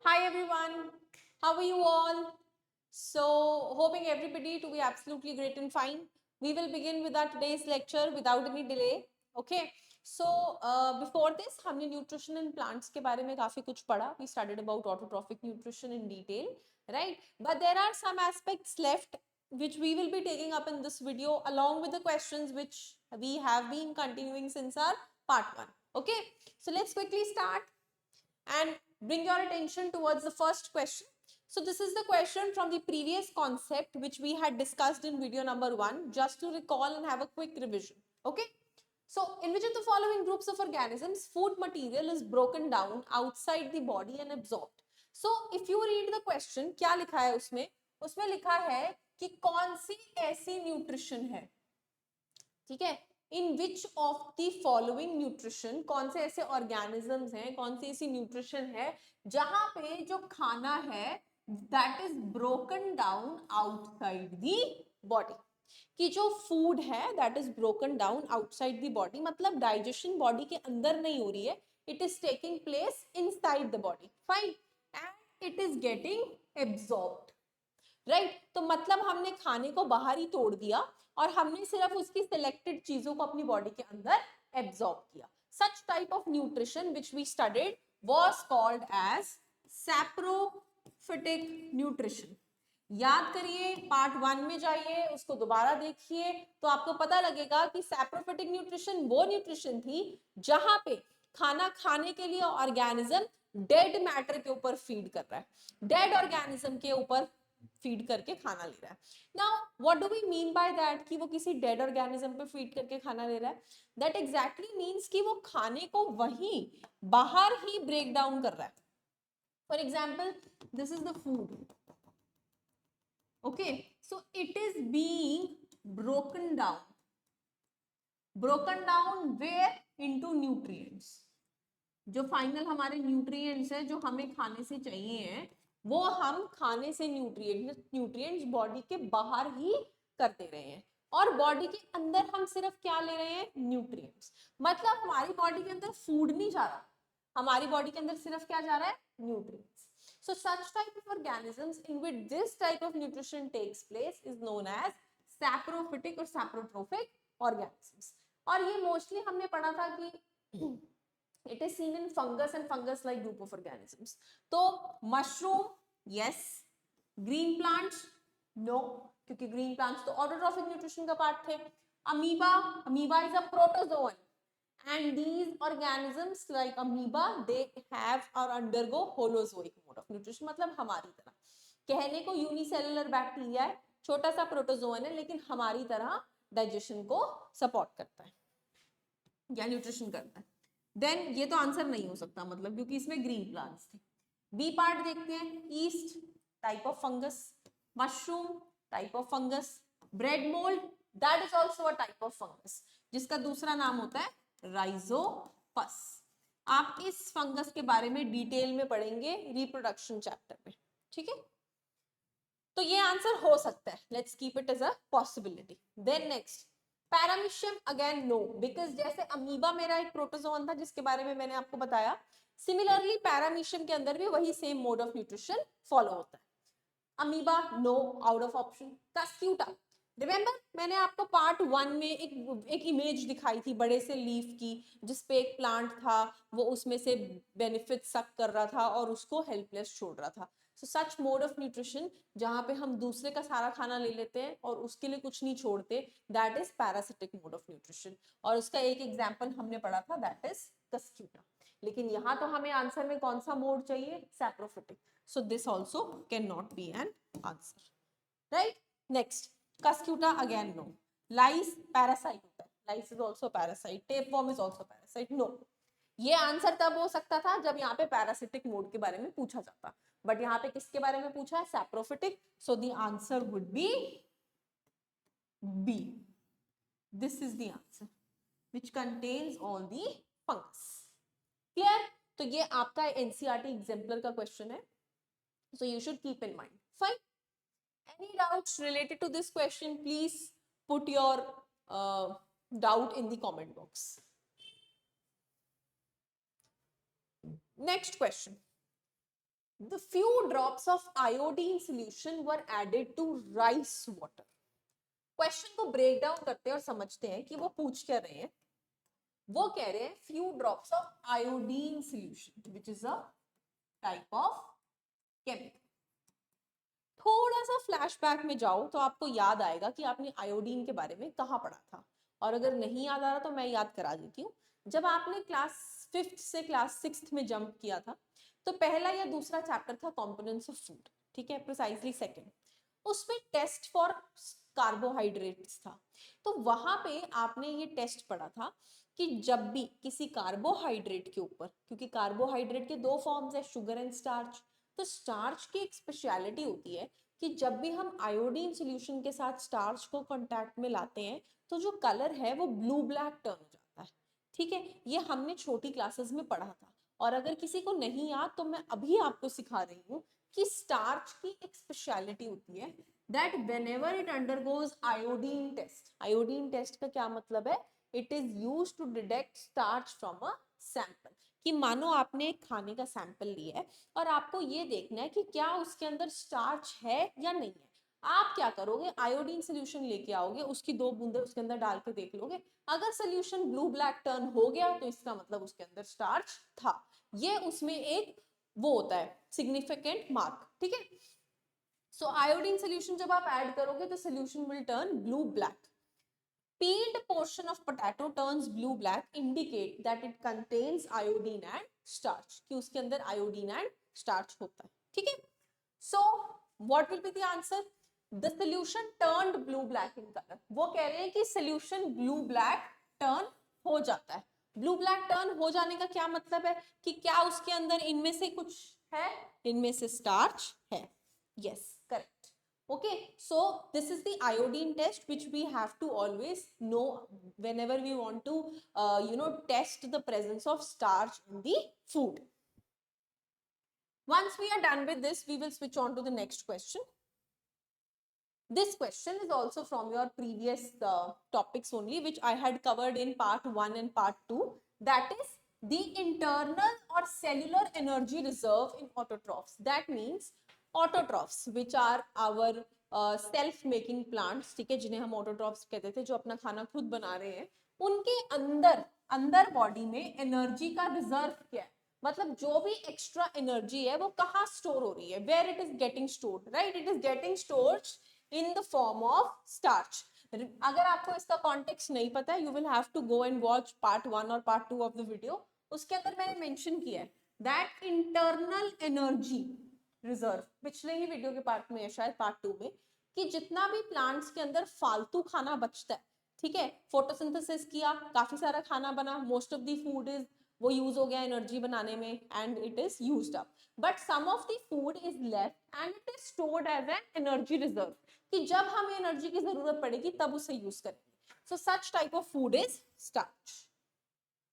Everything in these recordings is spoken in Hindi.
Hi everyone, how are you all? So, hoping everybody to be absolutely great and fine. We will begin with our today's lecture without any delay. Okay. So, before this, हमने nutrition and plants के बारे में काफी कुछ पढ़ा. We studied about autotrophic nutrition in detail, right? But there are some aspects left which we will be taking up in this video along with the questions which we have been continuing since our part 1. Okay. So, let's quickly start and bring your attention towards the first question. So this is the question from the previous concept which we had discussed in video number 1, just to recall and have a quick revision. Okay. So in which of the following groups of organisms food material is broken down outside the body and absorbed? So if you read the question, क्या लिखा है उसमें? उसमें लिखा है कि कौन सी ऐसी न्यूट्रिशन है, ठीक है, in which of the following nutrition, कौन से ऐसे ऑर्गेनिजम्स हैं, कौन सी ऐसी न्यूट्रिशन है जहां पे जो खाना है that is broken down outside the body, कि जो फूड है that is broken down outside the body, मतलब डाइजेशन बॉडी के अंदर नहीं हो रही है, it is taking place inside the body, fine, and it is getting absorbed, right. तो मतलब हमने खाने को बाहर ही तोड़ दिया और हमने सिर्फ उसकी सिलेक्टेड चीजों को अपनी बॉडी के अंदर एब्सॉर्ब किया. Such type of nutrition which we studied was called as saprophytic nutrition. याद करिए, पार्ट 1 में जाइए, उसको दोबारा देखिए तो आपको पता लगेगा कि सैप्रोफिटिक न्यूट्रिशन वो न्यूट्रिशन थी जहां पे खाना खाने के लिए ऑर्गेनिज्म डेड मैटर के ऊपर फीड कर रहा है, डेड ऑर्गेनिज्म के ऊपर फीड करके खाना ले रहा है. Now what do we mean by that कि वो किसी डेड ऑर्गेनिज्म पे फीड करके खाना ले रहा है? दैट एग्जैक्टली मीन्स कि वो खाने को वहीं बाहर ही ब्रेक डाउन कर रहा है. For example, this is the food, okay, so it is being broken down where into nutrients. जो फाइनल हमारे न्यूट्रिएंट्स है जो हमें खाने से चाहिए हैं, वो हम खाने से न्यूट्रिएंट्स बॉडी के बाहर ही कर दे रहे हैं और बॉडी के अंदर हम सिर्फ क्या ले रहे हैं? न्यूट्रिएंट्स. मतलब हमारी बॉडी के अंदर फूड नहीं जा रहा, हमारी बॉडी के अंदर सिर्फ क्या जा रहा है? Nutrients. So such type of organisms in which this type of nutrition takes place is known as saprophytic or saprotrophic organisms. और ये मोस्टली हमने पढ़ा था कि it is seen in fungus and fungus like group of organisms. तो mushroom yes, green plants no, क्योंकि green plants तो autotrophic nutrition का पार्ट थे. amoeba is a protozoan and these organisms like amoeba they have or undergo holozoic mode of nutrition. मतलब हमारी तरह, कहने को यूनिसेलुलर बैक्टीरिया है, छोटा सा प्रोटोजोन है, लेकिन हमारी तरह डाइजेशन को सपोर्ट करता है या न्यूट्रिशन करता है. देन ये तो आंसर नहीं हो सकता, मतलब क्योंकि इसमें ग्रीन प्लांट्स थे. बी पार्ट देखते हैं. East type of fungus, mushroom type of fungus, bread mould that is also a type of fungus जिसका दूसरा नाम होता है राइजोपस. आप इस फंगस के बारे में डिटेल में पढ़ेंगे रिप्रोडक्शन चैप्टर में, ठीक है. तो ये आंसर हो सकता है, let's keep it as a possibility. Then next paramecium, again no, because जैसे अमीबा मेरा एक प्रोटोजोन था जिसके बारे में मैंने आपको बताया, सिमिलरली पैरामीशियम के अंदर भी वही same mode of nutrition follow होता है. Amoeba no, out of option. Cuscuta, remember मैंने आपको पार्ट 1 में एक इमेज दिखाई थी बड़े से लीफ की जिसपे एक प्लांट था, वो उसमें से बेनिफिट सक कर रहा था और उसको हेल्पलेस छोड़ रहा था. सो सच मोड ऑफ न्यूट्रिशन जहां पे हम दूसरे का सारा खाना ले लेते हैं और उसके लिए कुछ नहीं छोड़ते, that is parasitic mode of nutrition. और उसका एक एग्जांपल हमने पढ़ा था, दैट इज कास्क्यूटा. लेकिन यहाँ तो हमें आंसर में कौन सा मोड चाहिए? Saprophytic. So this also cannot be an answer, right? Next, Cuscuta, again no. Lice parasite होता है. Lice is also parasite. Tapeworm is also parasite. No. ये आंसर तब हो सकता था जब यहाँ पे पैरासिटिक मोड के बारे में पूछा जाता, बट यहाँ पे किसके बारे में पूछा है? Saprophytic. So the answer would be B. This is the answer which contains all the fungus. Clear? तो ये आपका एनसीईआरटी एग्जाम्पलर का क्वेश्चन है. So you should keep in mind. Fine. Any doubts related to this question? Please put your doubt in the comment box. Next question. the few drops of iodine solution were added to rice water. Question को ब्रेक डाउन करते हैं और समझते हैं कि वो पूछ क्या रहे हैं. वो कह रहे हैं few drops of iodine solution which is a type of chemical. थोड़ा सा फ्लैशबैक में जाओ तो आपको याद आएगा कि आपने आयोडीन के बारे में कहाँ पढ़ा था, और अगर नहीं याद आ रहा तो मैं याद करा देती हूँ. जब आपने क्लास 5th से क्लास 6th में जंप किया था तो पहला या दूसरा चैप्टर था कंपोनेंट्स ऑफ फूड, ठीक है, प्रिसाइजली सेकंड. उसमें टेस्ट फॉर कार्बोहाइड्रेट्स था. तो वहां पे आपने ये टेस्ट पढ़ा था कि जब भी किसी कार्बोहाइड्रेट के ऊपर, क्योंकि कार्बोहाइड्रेट के दो फॉर्म्स है, शुगर एंड स्टार्च, तो स्टार्च की एक स्पेशलिटी होती है कि जब भी हम आयोडीन सॉल्यूशन के साथ स्टार्च को कांटेक्ट में लाते हैं तो जो कलर है वो ब्लू ब्लैक टर्न हो जाता है. ठीक है, ये हमने छोटी क्लासेस में पढ़ा था. और अगर किसी को नहीं याद तो मैं अभी आपको सिखा रही हूँ कि स्टार्च की एक स्पेशलिटी होती है that whenever it undergoes iodine test. iodine test का क्या मतलब है? It is used to detect starch from a sample. कि मानो आपने एक खाने का सैंपल लिया है और आपको ये देखना है कि क्या उसके अंदर स्टार्च है या नहीं है. आप क्या करोगे, आयोडीन सोल्यूशन लेके आओगे, उसकी 2 बूंदे उसके अंदर डाल के देख लोगे. अगर सोल्यूशन ब्लू ब्लैक टर्न हो गया तो इसका मतलब उसके अंदर स्टार्च था. ये उसमें एक वो होता है सिग्निफिकेंट मार्क. ठीक है, सो आयोडीन सोल्यूशन जब आप ऐड करोगे तो solution will turn blue black. Peeled portion of potato turns blue black, indicate that it contains iodine and starch. कि उसके अंदर iodine and starch होता है. ठीक है, so what will be the answer? The solution turned blue black in color. वो कह रहे हैं कि solution blue black turn हो जाता है. ब्लू ब्लैक टर्न हो जाने का क्या मतलब है कि क्या उसके अंदर इनमें से कुछ है, इनमें से स्टार्च है. yes, correct. Okay, so this is the iodine test which we have to always know whenever we want to test the presence of starch in the food. Once we are done with this, we will switch on to the next question. This question is also from your previous topics only, which I had covered in part 1 and part 2. That is the internal or cellular energy reserve in autotrophs. That means autotrophs, which are our self making plants, ठीक है, जिन्हें हम ऑटोट्रॉफ्स कहते थे, जो अपना खाना खुद बना रहे हैं, उनके अंदर अंदर बॉडी में एनर्जी का रिजर्व क्या है. मतलब जो भी एक्स्ट्रा एनर्जी है वो कहाँ स्टोर हो रही है, where it is getting stored, right, it is getting stored in the form of starch. अगर आपको इसका कॉन्टेक्स्ट नहीं पता है, you will have to go and watch part 1 और part 2 of the video. उसके अंदर मैंने मेंशन किया है that internal energy reserve, पिछले ही वीडियो के पार्ट में है शायद पार्ट 2 में, कि जितना भी प्लांट्स के अंदर फालतू खाना बचता है, ठीक है, फोटोसिंथेसिस किया, काफी सारा खाना बना, most of the food is वो यूज हो गया एनर्जी बनाने में and it is used up, but some of the food is left and it is stored as an energy reserve, कि जब हमें एनर्जी की जरूरत पड़ेगी तब उसे यूज करेंगे. So such type of food is starch.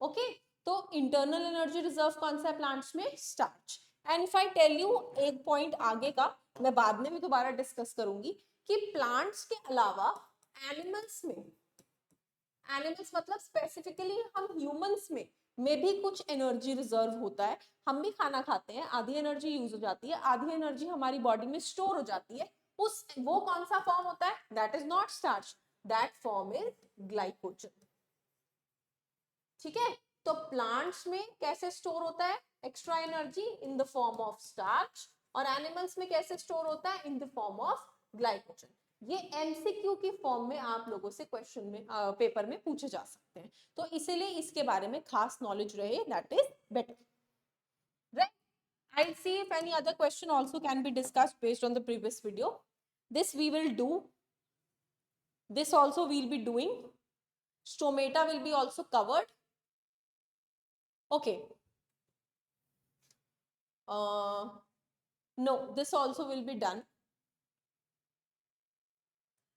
Okay, तो इंटरनल एनर्जी रिजर्व कौन सा है प्लांट्स में? Starch. And if I tell you एक पॉइंट आगे का, मैं बाद में भी दोबारा डिस्कस करूंगी कि प्लांट्स के अलावा एनिमल्स में, एनिमल्स मतलब स्पेसिफिकली हम ह्यूमंस में भी कुछ एनर्जी रिजर्व होता है. हम भी खाना खाते हैं, आधी एनर्जी यूज हो जाती है, आधी एनर्जी हमारी बॉडी में स्टोर हो जाती है. उस वो कौन सा फॉर्म होता है? That is not starch, that form is glycogen. ठीक है, तो प्लांट्स में कैसे स्टोर होता है extra energy? In the form of starch. और एनिमल्स में कैसे स्टोर होता है? In the form of glycogen. ये एमसीक्यू की फॉर्म में आप लोगों से क्वेश्चन में पेपर में पूछे जा सकते हैं, तो इसीलिए इसके बारे में खास नॉलेज रहे, that is better, right. I'll see if any other question also can be discussed based on the previous video. This we will do. This also we'll be doing. Stomata will be also covered. Okay. No, this also will be done.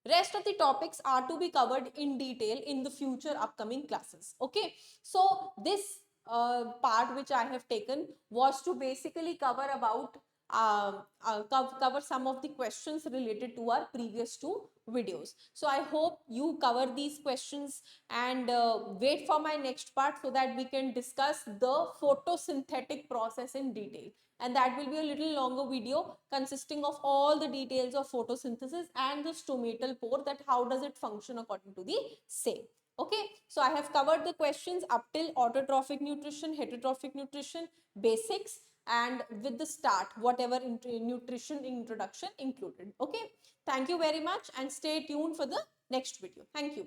Rest of the topics are to be covered in detail in the future upcoming classes. Okay. So this part which I have taken was to basically cover about cover some of the questions related to our previous two videos. So I hope you cover these questions and wait for my next part so that we can discuss the photosynthetic process in detail. And that will be a little longer video consisting of all the details of photosynthesis and the stomatal pore, that how does it function according to the same. Okay, so I have covered the questions up till autotrophic nutrition, heterotrophic nutrition, basics, and with the start, whatever nutrition introduction included. Okay, thank you very much and stay tuned for the next video. Thank you.